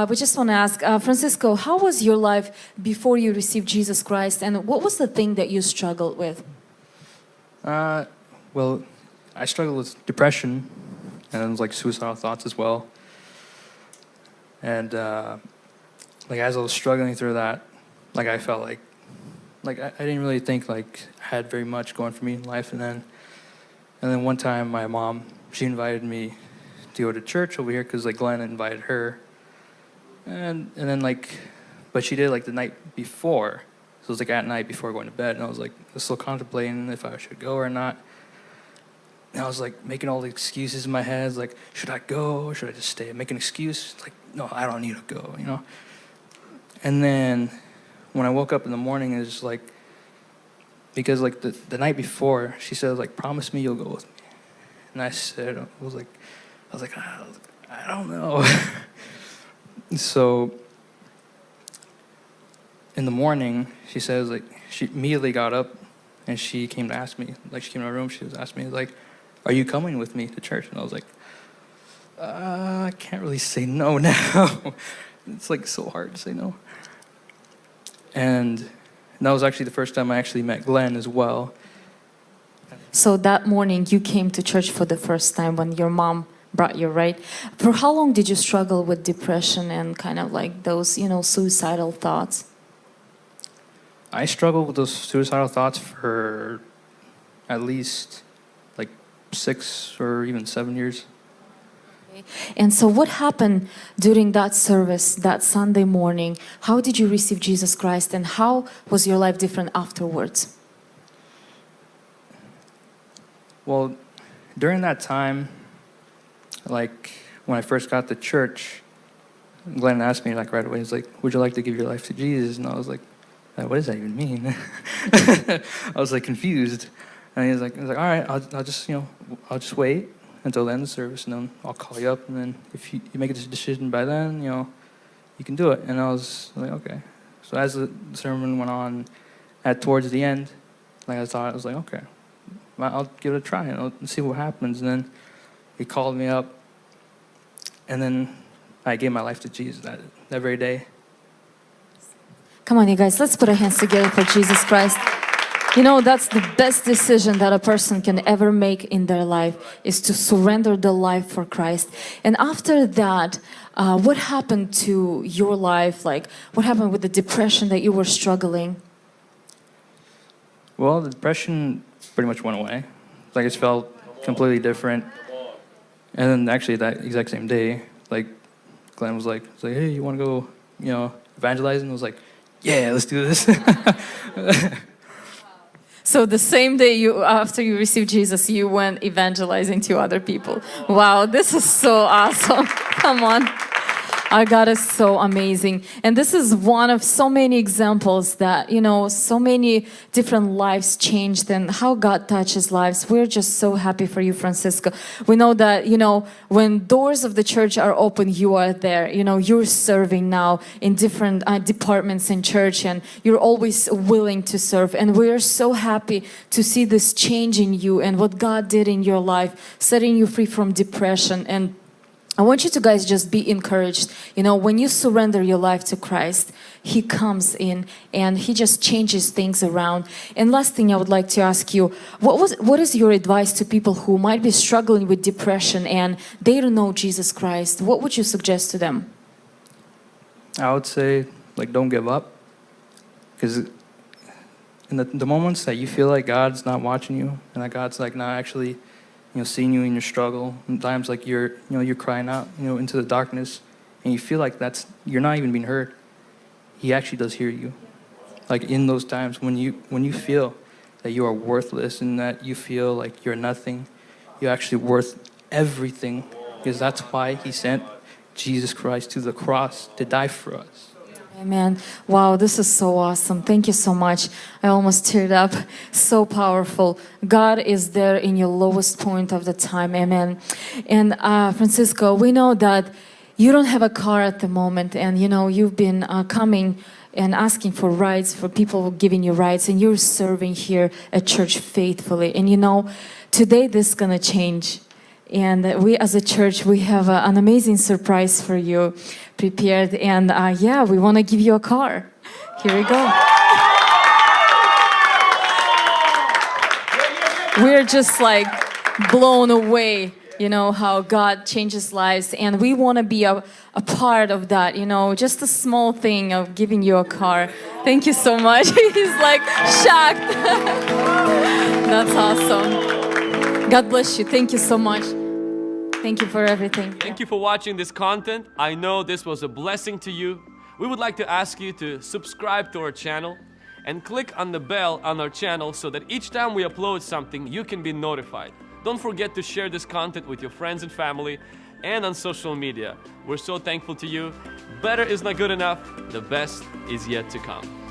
we just want to ask, Francisco, how was your life before you received Jesus Christ, and what was the thing that you struggled with? Well, I struggled with depression and like suicidal thoughts as well. And like as I was struggling through that, like I felt like I didn't really think like I had very much going for me in life. And then one time my mom, she invited me to go to church over here because like Glenn invited her. And then like, but she did like the night before. So it was like at night before going to bed, and I was like still contemplating if I should go or not. And I was like making all the excuses in my head, like, should I go or should I just stay? Make an excuse, like, no, I don't need to go, you know? And then when I woke up in the morning, it was just like, because like the night before, she said, like, promise me you'll go with me. And I said, I was like, I don't know. So in the morning, she says, like, she immediately got up and she came to ask me, like, she came to my room, she was asking me, like, are you coming with me to church? And I was like, I can't really say no now. It's like so hard to say no. And that was actually the first time I actually met Glenn as well. So that morning you came to church for the first time when your mom brought you, right? For how long did you struggle with depression and kind of like those, suicidal thoughts? I struggled with those suicidal thoughts for at least like 6 or even 7 years. And so what happened during that service, that Sunday morning? How did you receive Jesus Christ, and how was your life different afterwards? Well, during that time, like when I first got to church, Glenn asked me like right away, he's like, would you like to give your life to Jesus? And I was like, what does that even mean? I was like confused. And he was like, all right, I'll just, I'll just wait until the end of the service, and then I'll call you up, and then if you make a decision by then, you can do it. And I was like, okay. So as the sermon went on, towards the end, like I was like, okay, I'll give it a try and I'll see what happens. And then he called me up, and then I gave my life to Jesus that very day. Come on, you guys, let's put our hands together for Jesus Christ. That's the best decision that a person can ever make in their life, is to surrender their life for Christ. And after that, what happened to your life? Like, what happened with the depression that you were struggling? Well, the depression pretty much went away. Like, it felt completely different. And then actually that exact same day, like, Glenn was like, hey, you want to go, evangelizing? I was like, yeah, let's do this. So the same day after you received Jesus, you went evangelizing to other people. Wow, this is so awesome. Come on. Our God is so amazing. And this is one of so many examples that, so many different lives changed and how God touches lives. We're just so happy for you, Francisco. We know that, when doors of the church are open, you are there. You're serving now in different departments in church, and you're always willing to serve. And we're so happy to see this change in you and what God did in your life, setting you free from depression. And I want you to guys just be encouraged. When you surrender your life to Christ, He comes in and He just changes things around. And last thing I would like to ask you, what is your advice to people who might be struggling with depression and they don't know Jesus Christ? What would you suggest to them? I would say, like, don't give up. Because in the moments that you feel like God's not watching you and that God's like not actually seeing you in your struggle, and times like you're crying out, into the darkness, and you feel like you're not even being heard. He actually does hear you. Like in those times when you feel that you are worthless and that you feel like you're nothing, you're actually worth everything, because that's why He sent Jesus Christ to the cross to die for us. Amen. Wow, this is so awesome. Thank you so much. I almost teared up. So powerful. God is there in your lowest point of the time. Amen. And Francisco, we know that you don't have a car at the moment, and you've been coming and asking for rides, for people giving you rides, and you're serving here at church faithfully. And today this is gonna change. And we as a church, we have an amazing surprise for you prepared. And yeah, we want to give you a car. Here we go. We're just like blown away, you know, how God changes lives. And we want to be a part of that, you know, just a small thing of giving you a car. Thank you so much. He's like shocked. That's awesome. God bless you. Thank you so much. Thank you for everything. Thank you for watching this content. I know this was a blessing to you. We would like to ask you to subscribe to our channel and click on the bell on our channel so that each time we upload something, you can be notified. Don't forget to share this content with your friends and family and on social media. We're so thankful to you. Better is not good enough. The best is yet to come.